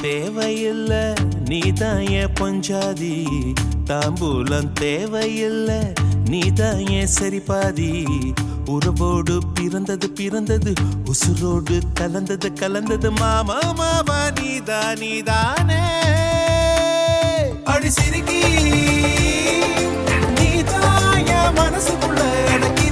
தேவையில்ல நீதான் என் பொஞ்சாதி, தாம்பூலம் தேவையில்ல நீதான் என் சரிபாதி. உறவோடு பிறந்தது பிறந்தது, உசுரோடு கலந்தது கலந்தது, மாமா மாமா நீதானே. அடி சிரிக்கி நீதான் என் மனசுக்குள்ள எனக்கு